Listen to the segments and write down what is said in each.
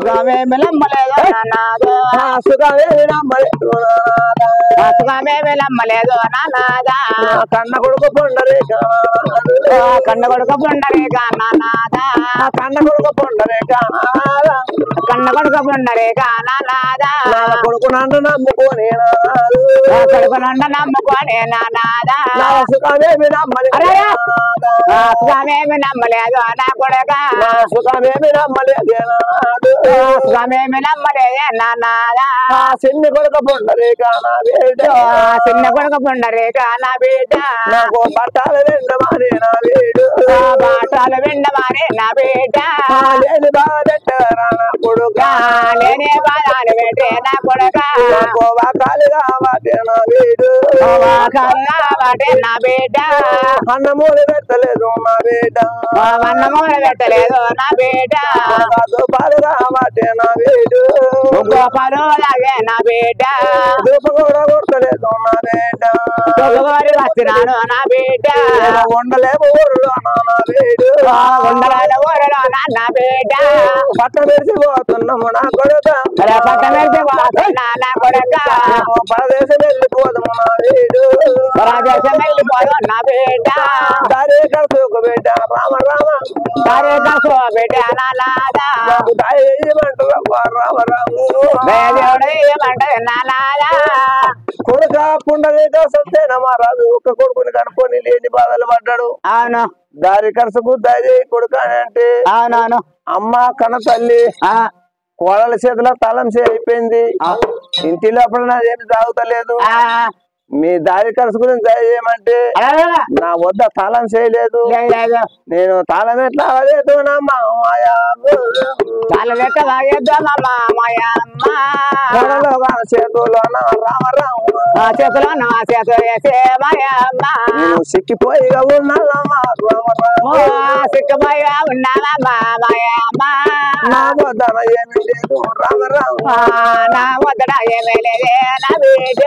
సుఖమేమి నమ్మలేదు నానాదా సుఖమేమి నమ్మలేదు సుఖమేమి నమ్మలేదు నానాదా కన్న కొడుకు పొండరేక కన్న కొడుకు పుండరేక నానాదా కన్న కొడుకు పొండరేక కన్న కొడుకు పుండరేక నానాదా కొడుకు నన్ను నమ్ముకొని కొడుకు నన్ను నమ్ముకొని నానాదా సుఖమేమి నమ్మలేదు సుఖమేమి నమ్మలేదు నా కొడుక సుఖమేమి నమ్మలేదు సుఖమేమి నమ్మలేదే నానాదా చిన్న కొడుకు పొండరేక నా బిడ్డ చిన్న కొడుకు పుండరేక నా బిడ్డ నాకు బట్టాలు వెండమారే నా వీడు బాటలు వెండమారే నా బిడ్డ లేని బాధ పెట్టారా నా కొడుక లేని బాధాలు పెట్టే నా కొడుక కాలుగా వాటే నా వీడు వాటే నా బిడ్డ అన్నమూలు పెట్టలేదు నా బిడ్డ అన్నమూలు పెట్టలేదు నా బిడ్డ పాలుగా వాటే నా వీడు గోపాలు లాగే నా బిడ్డ దూప కూడా కొట్టలేదు నా బిడ్డ వస్తున్నాను నా బిడ్డ ఉండలేము ఊరులో నా వీడు ఉండలేని ఊరిలో నా బిడ్డ పట్ట మెరిసిపోతున్నాము నా కొడుక పట్ట మెరిసిపోతున్నా నా కొడుక పరదేశం వెళ్ళిపోదాము నా వీడు పరదేశం వెళ్ళిపోదు నా బిడ్డ దారి కడుకు బిడ్డ రామ రామ దారి కడుకు బిడ్డ నానాదా దారి ఏమంటారు రామ రాము దేవుడు ఏమంటారు నానాదా కొడుక పుండరీక సత్యన మహారాజు ఒక్క కొడుకుని కనుక్కొని లేని బాధలు పడ్డాడు అవును దారి ఖర్చుకు దయ కొడుక అంటే అవునవును అమ్మ కన్న తల్లి కోడల చేతిలో తాళం అయిపోయింది ఇంటి లోపల ఏమి తాగుతలేదు మీ దారి ఖర్చు గురించి దయ చేయమంటే నా వద్ద తాళం చేయలేదు నేను తాళం ఎట్లా అదేదోనమ్మా తాళం ఎట్లా తాగేద్దామమ్మా మాయమ్మ చేతుల్లో రామ రామ చేతులో నా చేతులు వేసే మాయమ్మ నేను సిక్కిపోయి ఉన్నానమ్మా రామ రామ సిక్కిపోయిగా ఉన్నానమ్మా మాయమ్మ నా వద్దన ఏమీ లేదు రామ రామ నా వద్దన ఏమీ లేదే నా బిడ్డ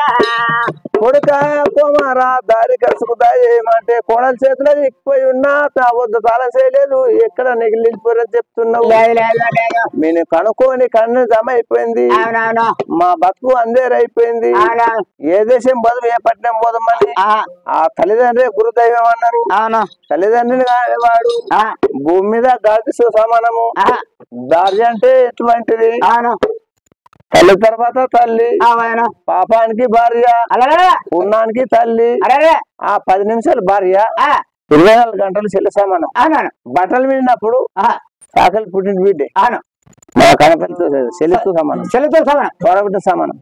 కొడుక కుమారా దారి ఖర్చుకు దయమంటే కోడల చేతిలో ఎక్కిపోయి ఉన్నా నా వద్ద తాళం చేయలేదు ఎక్కడ నెగిలిపోరని చెప్తున్నావు నేను కనుక్కొని కన్ను జమ అయిపోయింది మా బతుకు అందేరైపోయింది ఏ దేశం బదులు ఏ పట్టణం పోదామని ఆ తల్లిదండ్రి గురుదైవం అన్నారు తల్లిదండ్రిని కానివాడు భూమి మీద గాలి సమానము దారి అంటే ఎటువంటిది తల్లి తర్వాత తల్లి పాపానికి భార్య పుణ్యానికి తల్లి ఆ 10 నిమిషాలు భార్య 24 గంటలు చెల్లి సమానం బట్టలు విడినప్పుడు సాకలి పుట్టిన బిడ్డే మా కనపల్లితో చెల్లితో సమానం తోడబిడ్డ సమానం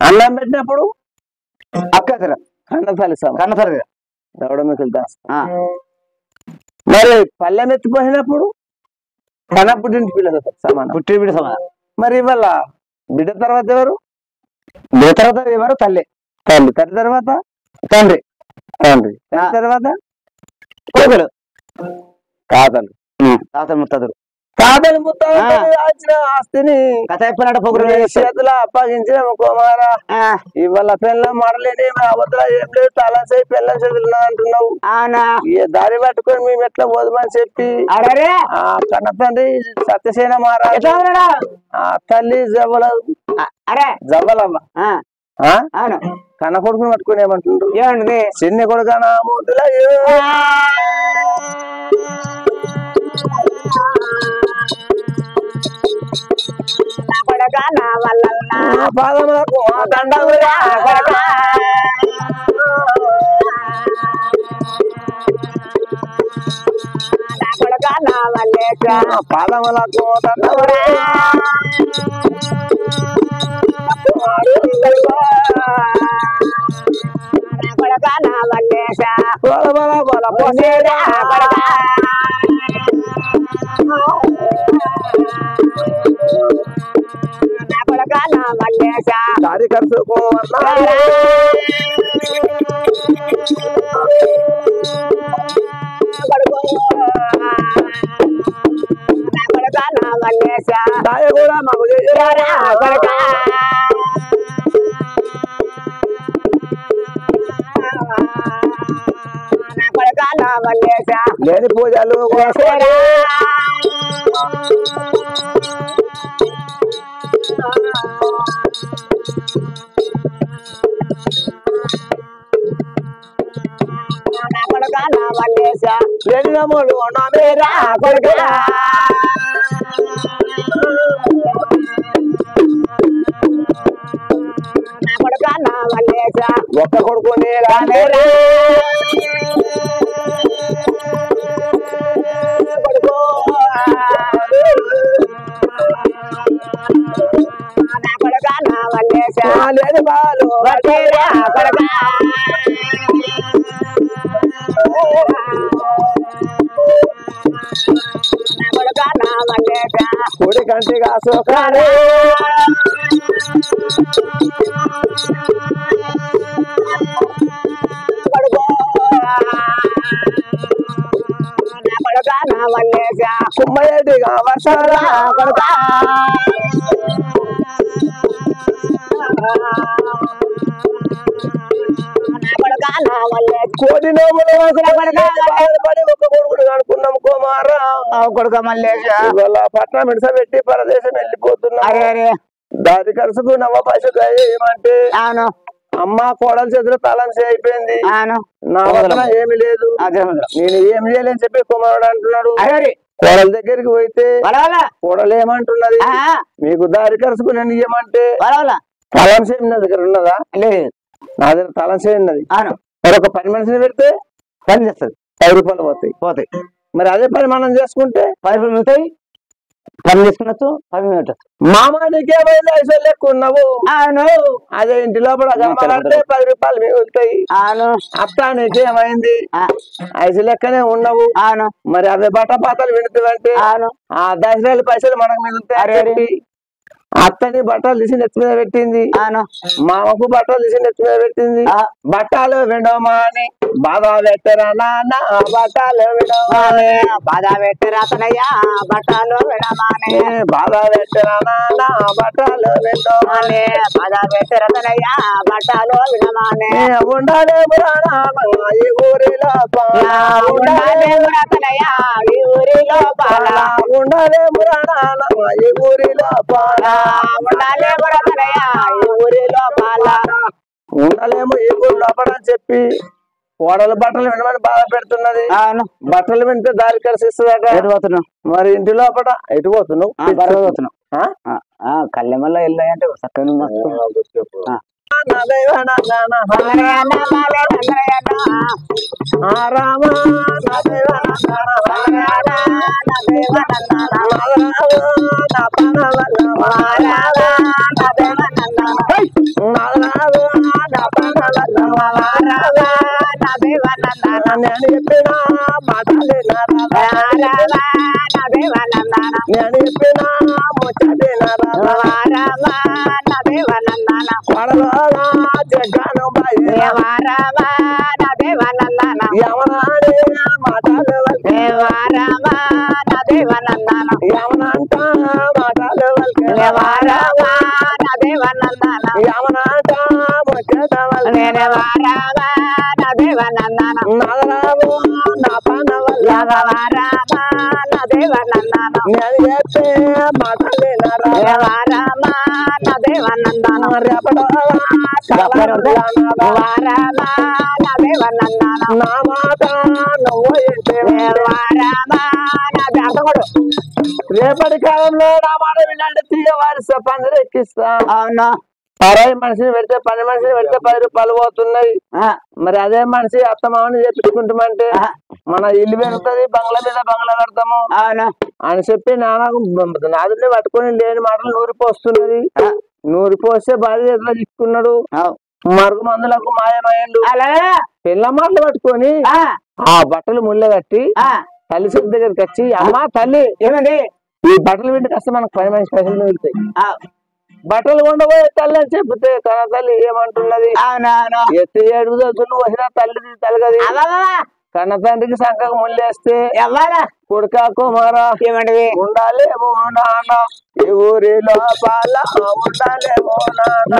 అన్నం పెట్టినప్పుడు అక్కతల కన్నతల్లి సమానం దవడమికలు దాస్తా మరి పల్లెం ఎత్తిపోయినప్పుడు కన పుట్టింటి పిల్లలు సమానం పుట్టిన బిడ్డ సమానం మరి ఇవాళ బిడ్డ తర్వాత ఎవరు బిడ్డ తర్వాత ఎవరు తల్లి తల్లి తల్లి తర్వాత తండ్రి తండ్రి తర్వాత కొడుకులు తాతలు తాతలు ముత్తదులు తాతలు ముత్తాతలు ఆస్తిని కథ చెప్పినట్టు పొగురు చేతులు అప్పగించిన కుమారా ఇవాళ పిల్ల మడలేని అవతల ఏం లేదు తలా చేయి పిల్ల చేతులు అంటున్నావు దారి పట్టుకొని మేము ఎట్లా పోదామని చెప్పి కన్న తండ్రి సత్యసేన మహారాజు తల్లి జవ్వలమ్మ కన్న కొడుకుని పట్టుకుని ఏమంటుండ్రు ఏమంటుంది చిన్న కొడుకు నా ముద్దుల పాదములకు దండమురా పాదములకు దండమురా దారి ఖర్చుకు దాయ కూడా మాకు లేని పూజలు ఎన్నములు నమేరా కొడుకా నా కొడుకా నా మల్లేశ ఒక్క కొడుకునే రానేరా కొడుకో నా కొడుకా నా మల్లేశ లేదు బాలు వచ్చేరా కొడుకా నా కొడుకా నా మల్లేశ కొడి కంటిగా సోకారే కొడుకో నా కొడుకా నా మల్లేశ కుమ్మయ్యడిగా వర్షాలా కొడుకా నా కొడుకా నా మల్లేశ కోటి నోములు బాధపడి ఒక్క కొడుకుడు అనుకున్నాం కుమారా కొడుక మల్లేశ ఇవాళ పట్నం మిడిస పెట్టి పరదేశం వెళ్ళిపోతున్నా అరే అరే దారి కరుసుకు నవ్వ పైస ఏమంటే అవును అమ్మ కోడల చేతిలో తలంసి అయిపోయింది అవును నా వల్ల ఏమి లేదు నేను ఏం చేయలేని చెప్పి కుమారుడు అంటున్నాడు అరే కోడల దగ్గరికి పోయితే వలవల కోడలు ఏమంటున్నది మీకు దారి కరుసుకు నేను ఇయ్యమంటే వలవల తలంసి నా దగ్గర ఉన్నదా లేదు నా దగ్గర తలంసి ఉన్నది అవును మరొక పని మనిషిని పెడితే పని చేస్తుంది 10 రూపాయలు పోతాయి పోతాయి మరి అదే పని మనం చేసుకుంటే 10 మిగుతాయి పని చేసుకున్నట్టు 10 మిగుతాయి మామ నీకేమైంది ఐసో లెక్కున్నావు అవును అదే ఇంటి లోపల గమలాడితే 10 రూపాయలు మిగులుతాయి అవును అత్త నీకేమైంది ఐసు లెక్కనే ఉన్నావు అవును మరి అవి బట్ట పాతలు విడుతుందంటే అవును ఆ దశరాలు పైసలు మనకు మిగులుతాయి అత్తని బట్టలు తీసి నెత్తి మీద పెట్టింది అవును మామకు బట్టలు తీసి నెత్తి మీద పెట్టింది బట్టలు విడమా అని బాధ పెట్టరా నాన్న బట్టలు విడమానే బాధ పెట్టరాతనయ్యా బట్టలు విడమానే బాధ పెట్టరా నాన్న బట్టలు విడమానే బాధ పెట్టరాతనయ్యా బట్టలు విడమానే ఉండాలే పురాణ ఈ ఊరిలో ఉండాలే రాతనయ్యా ఈ ఊరిలో పాల ఉండాలే పురాణ ఈ ఊరిలో పాల ఉండాలే రాతనయ్యా ఈ ఊరిలో పాల ఉండాలేమో ఈ ఊరు లోపల అని చెప్పి కోడలు బట్టలు వినమని బాధ పెడుతున్నది అవును బట్టలు వింటే దారి కలిసి ఇస్తుందట మరి ఇంటి లోపల ఎటు పోతున్నావు కళ్ళెమల్ల వెళ్ళాయంటే చక్కగా నేను చెప్పిన నేను చెప్పిన ముచ్చటినారా కొడలోగా జగ్గాను యమనాడే మాటలు యమనంట మాటలు యమనంట ముచ్చట నగరావు నా పన నేను చెప్తే మాటలేనారా నా మాట నువ్వు రేపటి కాలంలో నా మాట వినండి తీయవారి పందిరి ఎక్కిస్తా అవునా పరాయి మనిషిని పెడితే పని మనిషిని పెడితే 10 రూపాయలు పోతున్నాయి మరి అదే మనిషి అత్తమామని చెప్పించుకుంటామంటే మన ఇల్లు పెరుగుతుంది బంగ్లా మీద బంగ్లా కడతాము అని చెప్పి నాదునే పట్టుకొని లేని మాటలు నూరిపోస్తున్నది నూరిపోస్తే భార్య చేతిలో తీసుకున్నాడు మరుగు మందులకు మాయమయ్యండు పిల్ల మాటలు పట్టుకొని ఆ బట్టలు ముళ్ళ కట్టి తల్లి చెప్పి దగ్గరికి వచ్చి అమ్మా తల్లి ఏమండి ఈ బట్టలు వింటే కాస్త మనకు పని మనిషి పైసలు మిగులుతాయి బట్టలు కొండపోయే తల్లి అని చెప్తే తన తల్లి ఏమంటున్నది ఎత్తి ఏడుగుదొద్దు నువ్వు వచ్చిన తల్లిది తలగది కన్న తండ్రికి సంఖకు ముళ్ళేస్తే కొడుకా కుమారా ఏమంటది ఉండాలేమో నాన్న ఈ ఊరి లోపల ఉండాలేమో నాన్న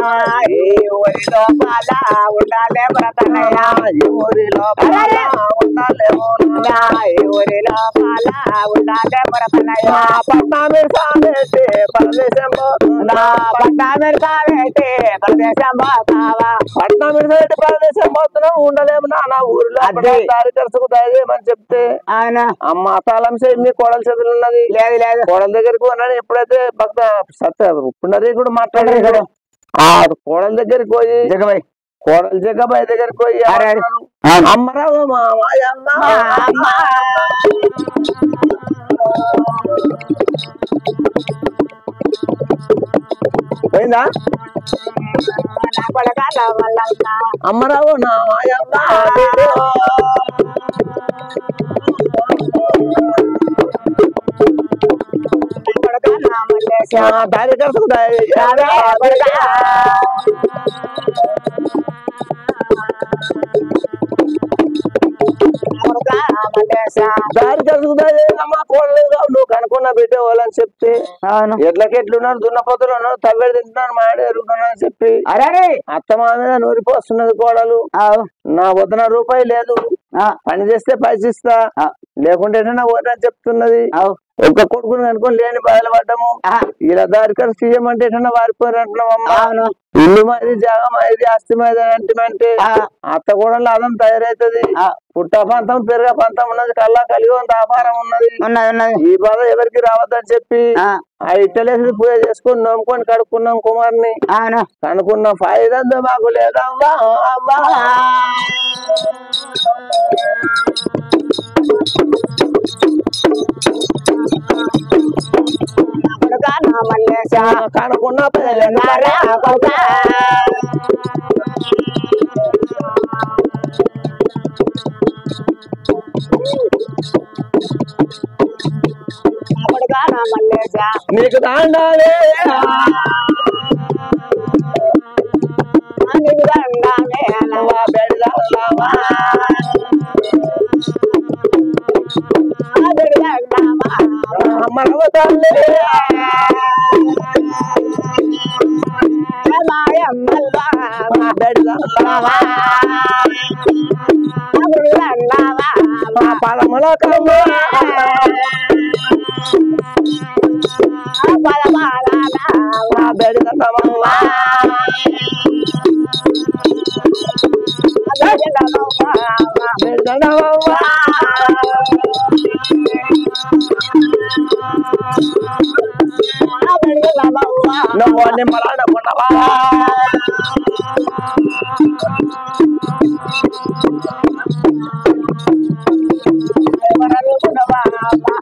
ఈ ఊరి లోపల ఉండాలే బ్రతనయ్య ఈ ఊరి లోపల ఉండాలేమో నాన్న ఈ ఊరి లోపల ఉండాలే బ్రతనయ్య పట్నామి సామెటి పరదేశం పోతున్నా పట్టామి కావేటి ప్రదేశం పోతావా పట్నామి సామెటి పరదేశం పోతున్నాం ఉండలేము నాన్న ఊరిలో దారి ఖర్చుకు దయచేయమని చెప్తే ఆయన అమ్మ తాళం చేయి మీ కోడల చేతులు ఉన్నది లేదు లేదు కోడల దగ్గరికి ఉన్నాడు ఎప్పుడైతే భక్త సత్య పునరీకుడు మాట్లాడాడు ఆ కోడల దగ్గరికి పోయి జగబాయ్ కోడల జగబాయ్ దగ్గరికి పోయి అమ్మరావు మా మాయమ్మ పోయిందా అమ్మరావు నా మాయమ్మ దారి ఖర్చుకు దారి ఖర్చుకుతాయమ్మా కోడలేదు నువ్వు కనుక్కున్న బిడ్డ వాళ్ళని చెప్తే ఎట్లకి ఎట్లున్నారు దున్నపోతులు ఉన్నారు తవ్వేడు తింటున్నాను మాడే ఎరుగుతున్నాను అని చెప్పి అరే అత్త మా మీద నూరిపోస్తున్నది కోడలు నా వద్దన రూపాయి లేదు పని చేస్తే పైసలు ఇస్తా లేకుంటే పోతని చెప్తున్నది ఒక్క కొడుకుని అనుకుని లేని బాధలు పడ్డాము ఇలా దారి ఖర్చు తీయమంటే ఎటన్నా వారిపోయారు అంటున్నామమ్మా ఇల్లు మాది జాగా మాది ఆస్తి మాది అంటే అత్త కూడా అదం తయారైతుంది పుట్ట పంతం పెరుగ పంతం ఉన్నది కల్లా కలిగి ఉంది ఆహారం ఉన్నది ఈ బాధ ఎవరికి రావద్దని చెప్పి ఆ ఇట్టలేసి పూజ చేసుకుని నమ్ముకొని కడుక్కున్నాం కుమార్ని కనుక్కున్నాం ఫాయిదా మాకు లేదమ్మా అమ్మా కనుక్కున్నా నీకు దాండాలే నీకు దండాలే బెడదామా మనవ తల్లి పదముల కమ్మ బెడదమ్మ నువ్వు నిమ్మలాడకున్నావా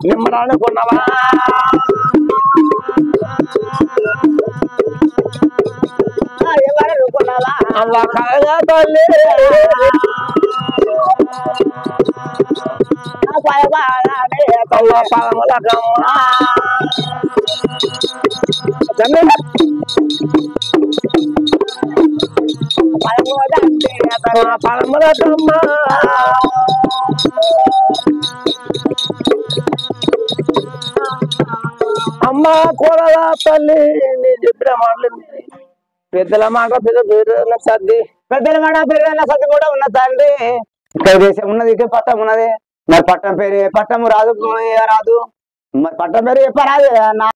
నిమ్మలాడకున్నావా అవ్వ కాగా తల్లి పదముల పదముల కమ్మ అమ్మ కూడలా తల్లి నేను చెప్పిన మాటలు పెద్దల మాట పెద్ద సర్ది పెద్దల మాట పెద్దల సర్ది కూడా ఉన్న తండ్రి ఇక్కడ దేశం ఉన్నది ఇక్కడ పట్టం ఉన్నది మరి పట్టం పేరు పట్టము రాదు రాదు మరి పట్టం పేరు చెప్పరాదు